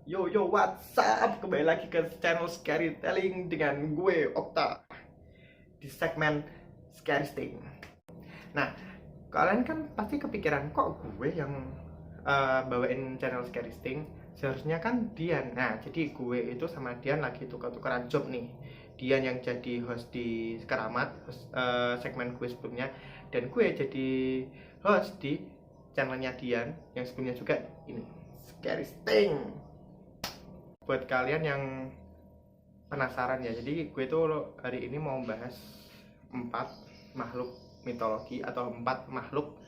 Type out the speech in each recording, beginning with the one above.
Yo, what's up? Kembali lagi ke channel Scary Telling dengan gue Okta di segmen Scary Sting. Nah, kalian kan pasti kepikiran kok gue yang bawain channel Scary Sting. Seharusnya kan Dian. Nah, jadi gue itu sama Dian lagi tukar-tukaran job nih. Dian yang jadi host di Keramat, segmen gue sebelumnya, dan gue jadi host di channelnya Dian yang sebelumnya juga ini Scary Sting. Buat kalian yang penasaran ya, jadi gue tuh hari ini mau bahas 4 makhluk mitologi atau 4 makhluk,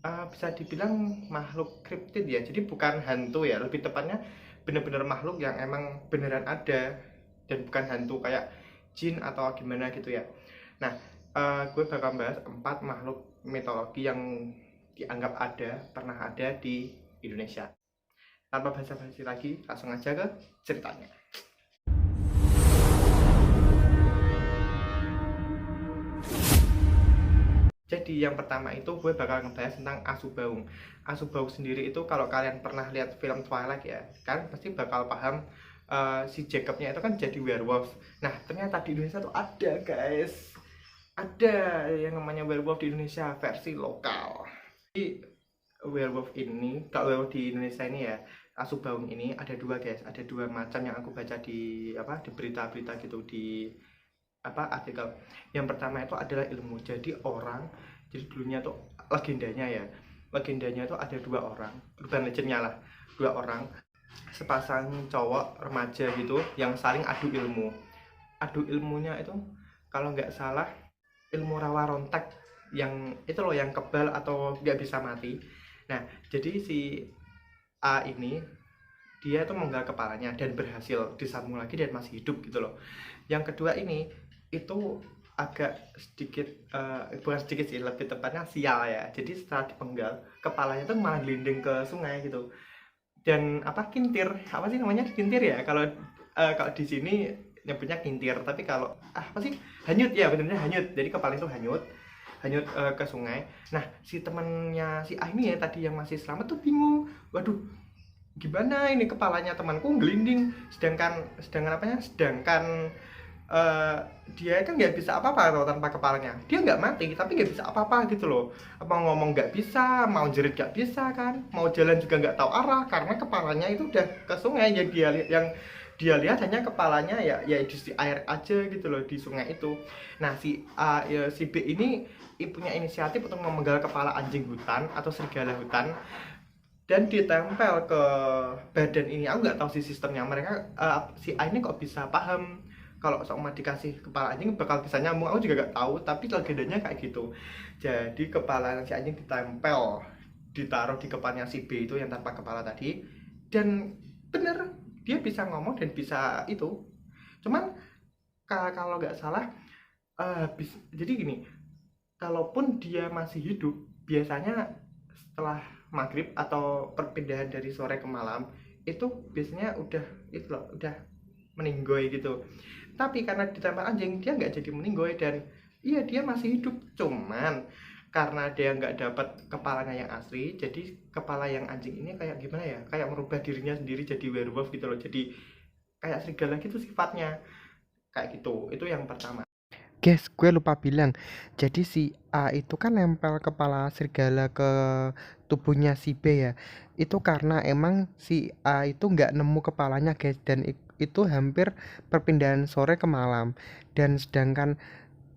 bisa dibilang makhluk kriptid ya. Jadi bukan hantu ya, lebih tepatnya bener-bener makhluk yang emang beneran ada dan bukan hantu kayak jin atau gimana gitu ya. Nah, gue bakal bahas 4 makhluk mitologi yang dianggap ada, pernah ada di Indonesia. Tanpa basa-basi lagi, langsung aja ke ceritanya. Jadi yang pertama itu gue bakal ngebahas tentang Asu Baung. Asu Baung sendiri itu kalau kalian pernah lihat film Twilight ya, kan pasti bakal paham, si Jacobnya itu kan jadi werewolf. Nah, ternyata di Indonesia tuh ada guys. Ada yang namanya werewolf di Indonesia versi lokal. Jadi werewolf ini, kalau werewolf di Indonesia ini ya, Asu Baung ini ada dua guys, ada dua macam yang aku baca di di berita-berita gitu, di artikel. Yang pertama itu adalah ilmu. Jadi dulunya tuh legendanya tuh ada dua orang, urban legendnya lah, dua orang sepasang cowok remaja gitu yang saling adu ilmunya itu kalau nggak salah ilmu rawa rontek, yang itu loh yang kebal atau nggak bisa mati. Nah, jadi si A ini dia tuh menggal kepalanya dan berhasil disambung lagi dan masih hidup gitu loh. Yang kedua ini itu agak sedikit, bukan sedikit sih, lebih tepatnya sial ya. Jadi setelah dipenggal kepalanya tuh malah gelinding ke sungai gitu. Dan kintir, apa sih namanya, kintir ya kalau, kalau di sini nyebutnya kintir, tapi kalau apa sih, hanyut ya, benernya hanyut. Jadi kepala itu hanyut hanyut ke sungai. Nah, si temennya si A ini ya tadi yang masih selamat tuh bingung, waduh, gimana ini kepalanya temanku gelinding, sedangkan eh, dia kan nggak bisa apa-apa loh tanpa kepalanya. Dia nggak mati tapi nggak bisa apa-apa gitu loh. Apa ngomong nggak bisa, mau jerit nggak bisa kan, mau jalan juga nggak tahu arah karena kepalanya itu udah ke sungai. Yang dia lihat hanya kepalanya ya di air aja gitu loh, di sungai itu. Nah, si B ini punya inisiatif untuk memenggal kepala anjing hutan atau serigala hutan dan ditempel ke badan ini. Aku nggak tahu sih sistemnya mereka, si A ini kok bisa paham kalau seumpama dikasih kepala anjing bakal bisa nyambung. Aku juga nggak tahu, tapi legendanya kayak gitu. Jadi kepala si anjing ditempel, ditaruh di kepalanya si B itu yang tanpa kepala tadi, dan bener dia bisa ngomong dan bisa itu. Cuman kalau nggak salah, jadi gini, kalaupun dia masih hidup, biasanya setelah maghrib atau perpindahan dari sore ke malam itu biasanya udah itu loh, udah meninggoy gitu. Tapi karena ditempel anjing dia nggak jadi meninggoy dan iya dia masih hidup. Cuman karena dia nggak dapat kepalanya yang asli, jadi kepala yang anjing ini kayak gimana ya, kayak merubah dirinya sendiri jadi werewolf gitu loh, jadi kayak serigala gitu sifatnya, kayak gitu. Itu yang pertama. Guys, gue lupa bilang. Jadi si A itu kan nempel kepala serigala ke tubuhnya si B ya. Itu karena emang si A itu nggak nemu kepalanya guys. Dan itu hampir perpindahan sore ke malam. Dan sedangkan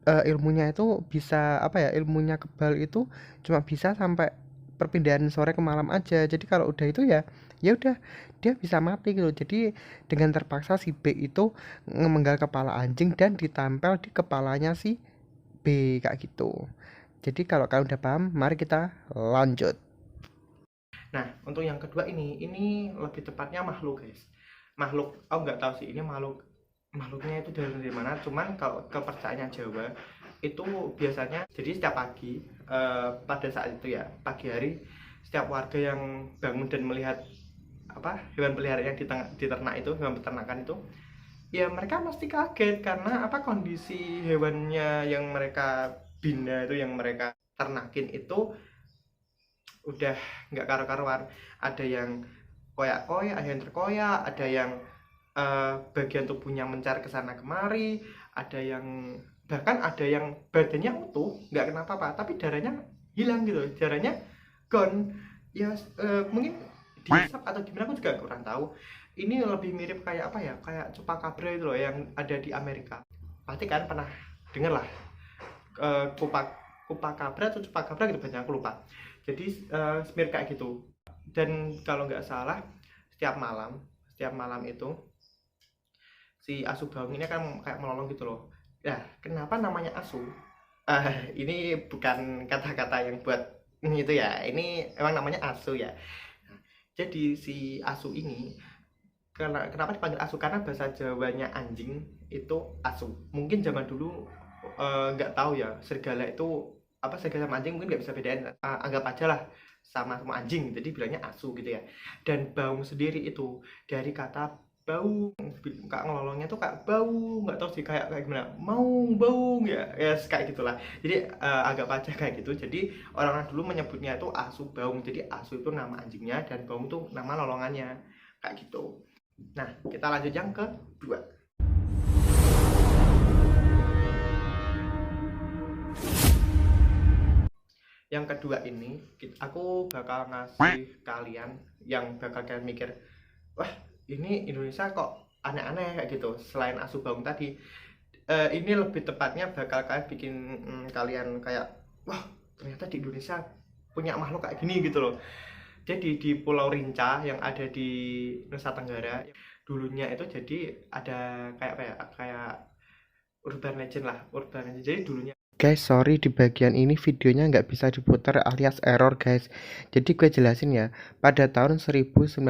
ilmunya itu bisa apa ya, ilmunya kebal itu cuma bisa sampai perpindahan sore ke malam aja. Jadi kalau udah itu ya ya udah dia bisa mati gitu. Jadi dengan terpaksa si B itu memenggal kepala anjing dan ditempel di kepalanya si B kayak gitu. Jadi kalau kalian udah paham, mari kita lanjut. Nah, untuk yang kedua ini lebih tepatnya makhluk, guys. Makhluk, aku nggak tahu sih ini makhluknya itu dari mana. Cuman kalau kepercayaan Jawa itu biasanya, jadi setiap pagi, pada saat itu ya pagi hari, setiap warga yang bangun dan melihat hewan peliharaan yang diternak itu, hewan peternakan itu, ya mereka pasti kaget karena kondisi hewannya yang mereka bina itu, yang mereka ternakin itu udah nggak karu-karuan. Ada yang koyak-koyak, ada yang terkoyak, ada yang bagian tubuhnya mencar ke sana kemari, ada yang bahkan ada yang badannya utuh nggak kenapa-apa tapi darahnya hilang gitu, darahnya gone ya. Mungkin dihisap atau gimana aku juga kurang tahu. Ini lebih mirip kayak apa ya, kayak Chupacabra itu loh yang ada di Amerika. Pasti kan pernah denger lah, kupak Chupacabra atau Chupacabra gitu, banyak aku lupa. Jadi mirip kayak gitu. Dan kalau nggak salah setiap malam itu si asu baung ini kan kayak melolong gitu loh. Ya, kenapa namanya asu? Ini bukan kata-kata yang buat itu ya. Ini emang namanya asu ya. Nah, jadi si asu ini kenapa dipanggil asu? Karena bahasa Jawanya anjing itu asu. Mungkin zaman dulu nggak tahu ya serigala itu apa, serigala sama anjing mungkin nggak bisa bedain. Anggap aja lah sama anjing, jadi bilangnya asu gitu ya. Dan baung sendiri itu dari kata bau, kak ngelolongnya tuh kayak bau, nggak tahu sih kayak kayak gimana, mau bau ya, ya kayak gitulah. Jadi anggap aja kayak gitu. Jadi orang-orang dulu menyebutnya itu asu baung. Jadi asu itu nama anjingnya dan baung tuh nama lolongannya kayak gitu. Nah, kita lanjut yang kedua. Yang kedua ini aku bakal ngasih kalian yang bakal kalian mikir, wah ini Indonesia kok aneh-aneh kayak gitu. Selain asu baung tadi, ini lebih tepatnya bakal kalian bikin kalian kayak, wah ternyata di Indonesia punya makhluk kayak gini gitu loh. Jadi di Pulau Rinca yang ada di Nusa Tenggara dulunya itu jadi ada kayak apa ya, kayak urban legend lah, urban legend. Jadi dulunya Guys, sorry di bagian ini videonya nggak bisa diputar alias error guys. Jadi gue jelasin ya, pada tahun 1963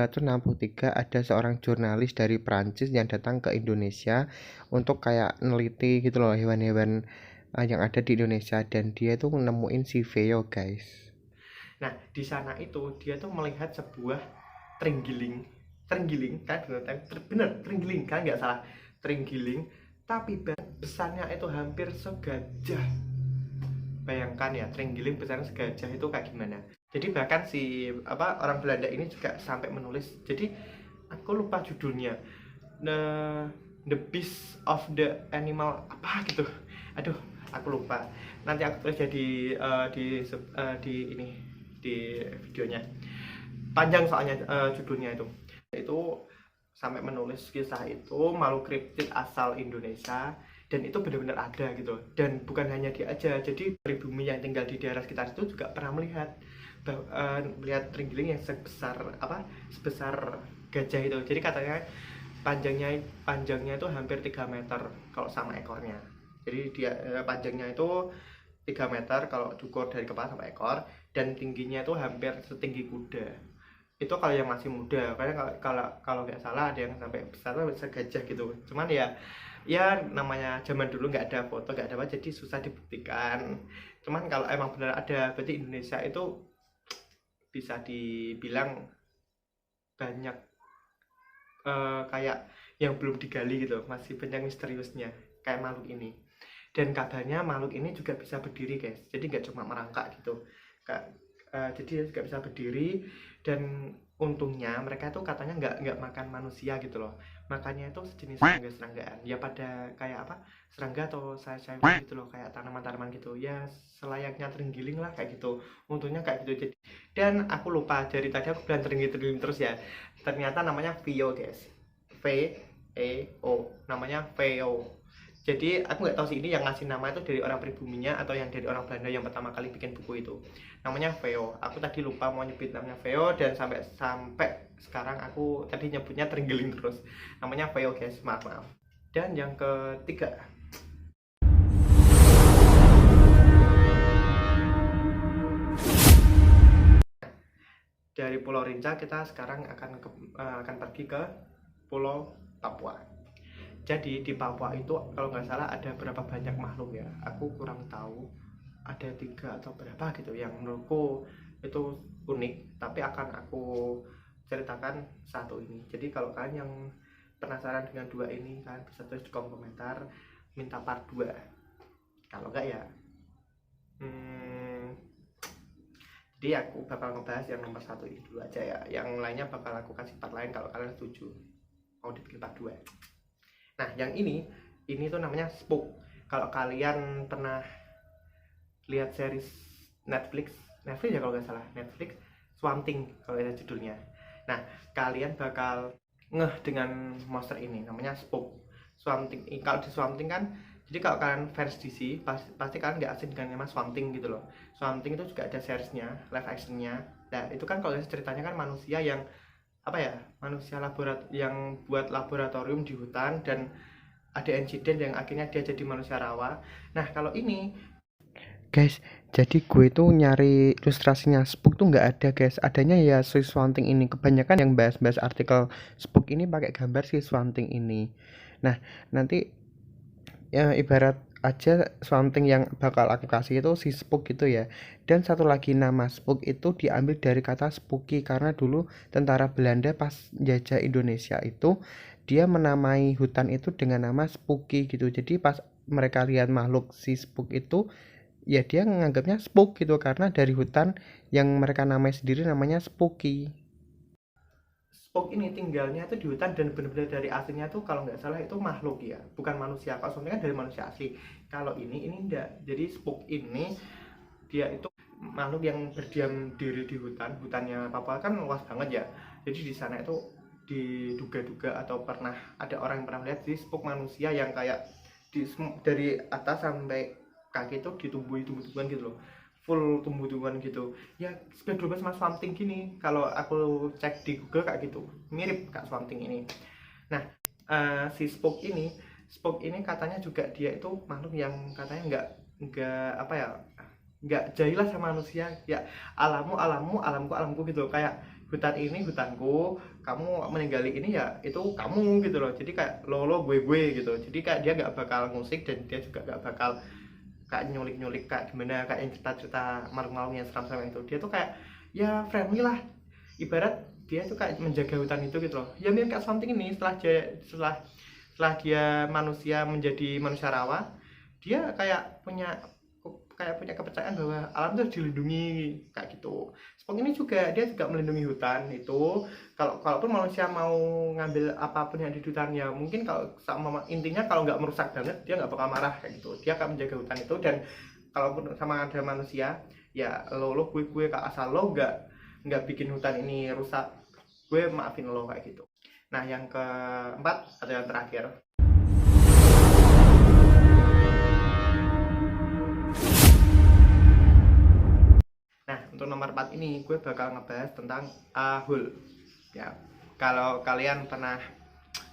ada seorang jurnalis dari Prancis yang datang ke Indonesia untuk kayak neliti gitu loh hewan-hewan yang ada di Indonesia, dan dia tuh nemuin si Veo guys. Nah, di sana itu dia tuh melihat sebuah terenggiling. Terenggiling kan bener terenggiling kan nggak salah. Terenggiling tapi besarnya itu hampir segajah. Bayangkan ya, terenggiling besarnya segajah itu kayak gimana. Jadi bahkan si apa orang Belanda ini juga sampai menulis. Jadi aku lupa judulnya. The the beast of the animal apa gitu. Aduh, aku lupa. Nanti aku tulis jadi di ini di videonya. Panjang soalnya judulnya itu sampai menulis kisah itu makhluk kriptid asal Indonesia, dan itu benar-benar ada gitu. Dan bukan hanya dia aja, jadi pribumi yang tinggal di daerah sekitar itu juga pernah melihat terenggiling yang sebesar gajah itu. Jadi katanya panjangnya itu hampir 3 meter kalau sama ekornya. Jadi dia panjangnya itu 3 meter kalau diukur dari kepala sampai ekor, dan tingginya itu hampir setinggi kuda. Itu kalau yang masih muda, karena kalau nggak salah ada yang sampai besar segajah gitu. Cuman ya namanya zaman dulu nggak ada foto, nggak ada apa, jadi susah dibuktikan. Cuman kalau emang benar ada, berarti Indonesia itu bisa dibilang banyak kayak yang belum digali gitu, masih banyak misteriusnya kayak makhluk ini. Dan kabarnya makhluk ini juga bisa berdiri guys, jadi nggak cuma merangkak gitu. Jadi juga bisa berdiri. Dan untungnya mereka tuh katanya nggak makan manusia gitu loh, makannya itu sejenis serangga-seranggaan ya, pada kayak apa, serangga atau sayur-sayuran gitu loh, kayak tanaman-tanaman gitu ya, selayaknya terenggiling lah kayak gitu. Untungnya kayak gitu. Jadi, dan aku lupa, dari tadi aku bilang terenggiling terus ya, ternyata namanya Veo guys, Veo, namanya Veo. Jadi aku nggak tahu sih ini yang ngasih nama itu dari orang pribuminya atau yang dari orang Belanda yang pertama kali bikin buku itu. Namanya Veo. Aku tadi lupa mau nyebut namanya Veo, dan sampai sekarang aku tadi nyebutnya terenggiling terus. Namanya Veo guys, maaf. Dan yang ketiga, dari Pulau Rinca kita sekarang akan pergi ke Pulau Papua. Jadi di Papua itu kalau nggak salah ada berapa banyak makhluk ya, aku kurang tahu, ada 3 atau berapa gitu yang menurutku itu unik, tapi akan aku ceritakan satu ini. Jadi kalau kalian yang penasaran dengan 2 ini, kalian bisa tulis di kolom komentar minta part 2. Kalau enggak ya Jadi aku bakal ngebahas yang nomor 1 ini dulu aja ya. Yang lainnya bakal aku kasih part lain kalau kalian setuju mau dibikin part 2. Nah, yang ini tuh namanya Spook. Kalau kalian pernah lihat series Netflix ya kalau nggak salah, Netflix Swamp Thing kalau itu judulnya. Nah, kalian bakal ngeh dengan monster ini, namanya Spook. Swamp Thing. Kalau di Swamp Thing kan, jadi kalau kalian fans DC pasti kalian nggak asing dengan nama Swamp Thing gitu loh. Swamp Thing itu juga ada seriesnya, live actionnya. Nah, itu kan kalau ceritanya kan manusia yang apa ya, manusia yang buat laboratorium di hutan dan ada insiden yang akhirnya dia jadi manusia rawa. Nah, kalau ini Guys, jadi gue tuh nyari ilustrasinya Spook tuh nggak ada guys. Adanya ya si Swanting ini. Kebanyakan yang bahas-bahas artikel Spook ini pakai gambar si Swanting ini. Nah, nanti ya ibarat aja Swanting yang bakal aku kasih itu si Spook gitu ya. Dan satu lagi, nama Spook itu diambil dari kata spooky, karena dulu tentara Belanda pas jajah Indonesia itu dia menamai hutan itu dengan nama Spooky gitu. Jadi pas mereka lihat makhluk si Spook itu, ya dia nganggapnya spook gitu, karena dari hutan yang mereka namai sendiri namanya spooky. Spook ini tinggalnya itu di hutan dan benar-benar dari aslinya tuh kalau nggak salah itu makhluk ya, bukan manusia. Kalau soalnya kan dari manusia asli. Kalau ini enggak. Jadi Spook ini dia itu makhluk yang berdiam diri di hutannya Papua kan luas banget ya. Jadi di sana itu diduga-duga atau pernah ada orang yang pernah lihat di Spook manusia yang kayak dari atas sampai kaki itu ditumbuhi-tumbuhan gitu loh, full tumbuh-tumbuhan gitu ya, sebenarnya sama Swamp Thing gini. Kalau aku cek di Google kayak gitu, mirip Kak Swamp Thing ini. Nah, si Spook ini katanya juga dia itu makhluk yang katanya nggak apa ya, nggak jahil sama manusia ya. Alamku gitu, kayak hutan ini hutanku, kamu meninggali ini ya itu kamu gitu loh. Jadi kayak lo gue gitu. Jadi kayak dia nggak bakal ngusik dan dia juga nggak bakal kayak nyulik kayak gimana, kayak yang cerita malu-malu yang seram-seram itu. Dia tuh kayak ya friendly lah, ibarat dia tuh kayak menjaga hutan itu gitu loh. Ya mirip kayak something ini, setelah dia manusia menjadi manusia rawa, dia kayak punya kepercayaan bahwa alam itu dilindungi kayak gitu. Spock ini juga dia juga melindungi hutan itu. Kalaupun manusia mau ngambil apapun yang di hutan ya mungkin, kalau sama intinya kalau nggak merusak banget dia nggak bakal marah kayak gitu. Dia akan menjaga hutan itu. Dan kalaupun sama ada manusia ya lo gue kak, asal lo nggak bikin hutan ini rusak, gue maafin lo kayak gitu. Nah, yang keempat atau yang terakhir, nah untuk nomor 4 ini gue bakal ngebahas tentang Ahul ya. Kalau kalian pernah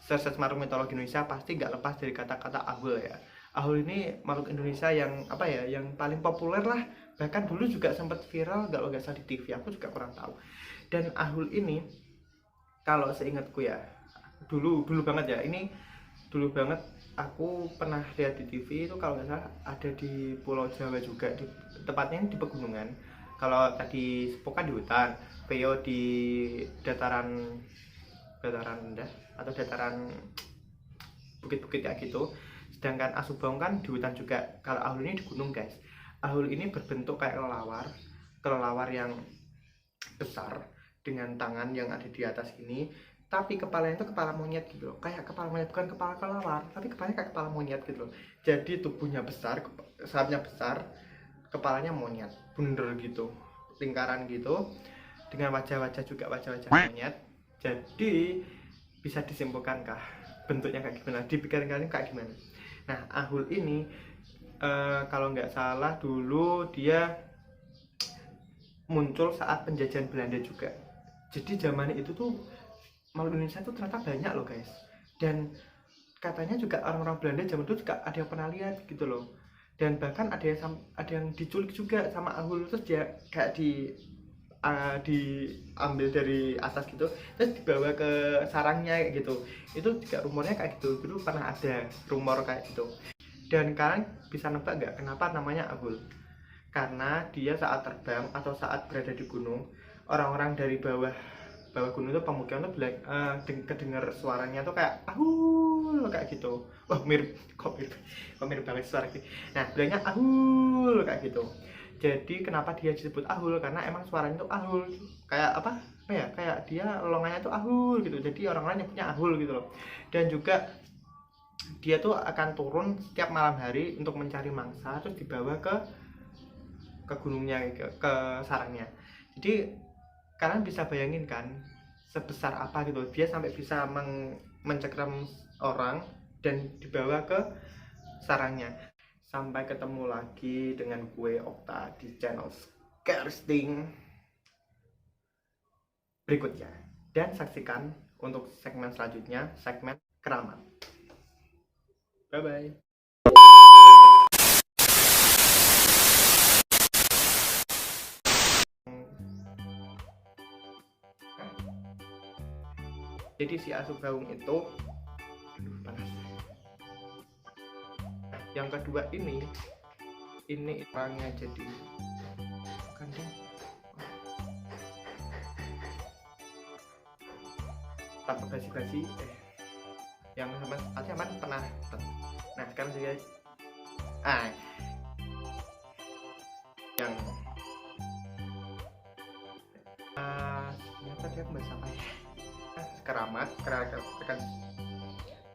search makhluk mitologi Indonesia pasti nggak lepas dari kata-kata Ahul ya. Ahul ini makhluk Indonesia yang apa ya, yang paling populer lah, bahkan dulu juga sempat viral kalau nggak salah di TV, aku juga kurang tahu. Dan Ahul ini kalau seingatku ya, dulu banget ya, ini dulu banget aku pernah lihat di TV itu, kalau nggak salah ada di Pulau Jawa juga, tepatnya di pegunungan. Kalau tadi Spook kan di hutan, Veo di dataran rendah atau dataran bukit-bukit kayak gitu, sedangkan Asubang kan di hutan juga. Kalau Ahul ini di gunung guys. Ahul ini berbentuk kayak kelelawar yang besar dengan tangan yang ada di atas ini, tapi kepalanya itu kepala monyet gitu loh, kayak kepala monyet, bukan kepala kelelawar tapi kepalanya kayak kepala monyet gitu loh. Jadi tubuhnya besar, sayapnya besar, kepalanya monyet bundar gitu, lingkaran gitu, dengan wajah-wajah juga wajah-wajah monyet. Jadi bisa disimpulkan kah bentuknya kayak gimana, dipikirkan kayak gimana. Nah, Ahul ini kalau nggak salah dulu dia muncul saat penjajahan Belanda juga. Jadi zaman itu tuh makhluk Indonesia tuh ternyata banyak loh guys. Dan katanya juga orang-orang Belanda zaman itu juga ada yang pernah lihat gitu loh. Dan bahkan ada yang diculik juga sama Ahul, terus dia kayak diambil dari atas gitu, terus dibawa ke sarangnya kayak gitu. Itu juga rumornya kayak gitu, dulu pernah ada rumor kayak gitu. Dan kalian bisa nebak nggak kenapa namanya Ahul? Karena dia saat terbang atau saat berada di gunung, orang-orang dari bawah gunung itu, pemukiman tuh kedengar suaranya tuh kayak ahul kayak gitu. Wah, mirip banget suara gitu. Nah, bilangnya ahul kayak gitu. Jadi kenapa dia disebut Ahul, karena emang suaranya itu Ahul, kayak apa ya, kayak dia lolongannya tuh Ahul gitu, jadi orang-orang nyebutnya Ahul gitu loh. Dan juga dia tuh akan turun setiap malam hari untuk mencari mangsa, terus dibawa ke gunungnya, ke sarangnya. Jadi kalian bisa bayangin kan sebesar apa gitu dia sampai bisa mencengkram orang dan dibawa ke sarangnya. Sampai ketemu lagi dengan gue Okta di channel Scaresting berikutnya, dan saksikan untuk segmen selanjutnya, segmen keramat. Bye bye. Jadi si Asu Baung itu, aduh panas. Yang kedua ini orangnya jadi bukan deh, tanpa basi-basi yang sama aja man pernah. Nah sekarang saya yang ternyata dia bahasa apa ya, keramat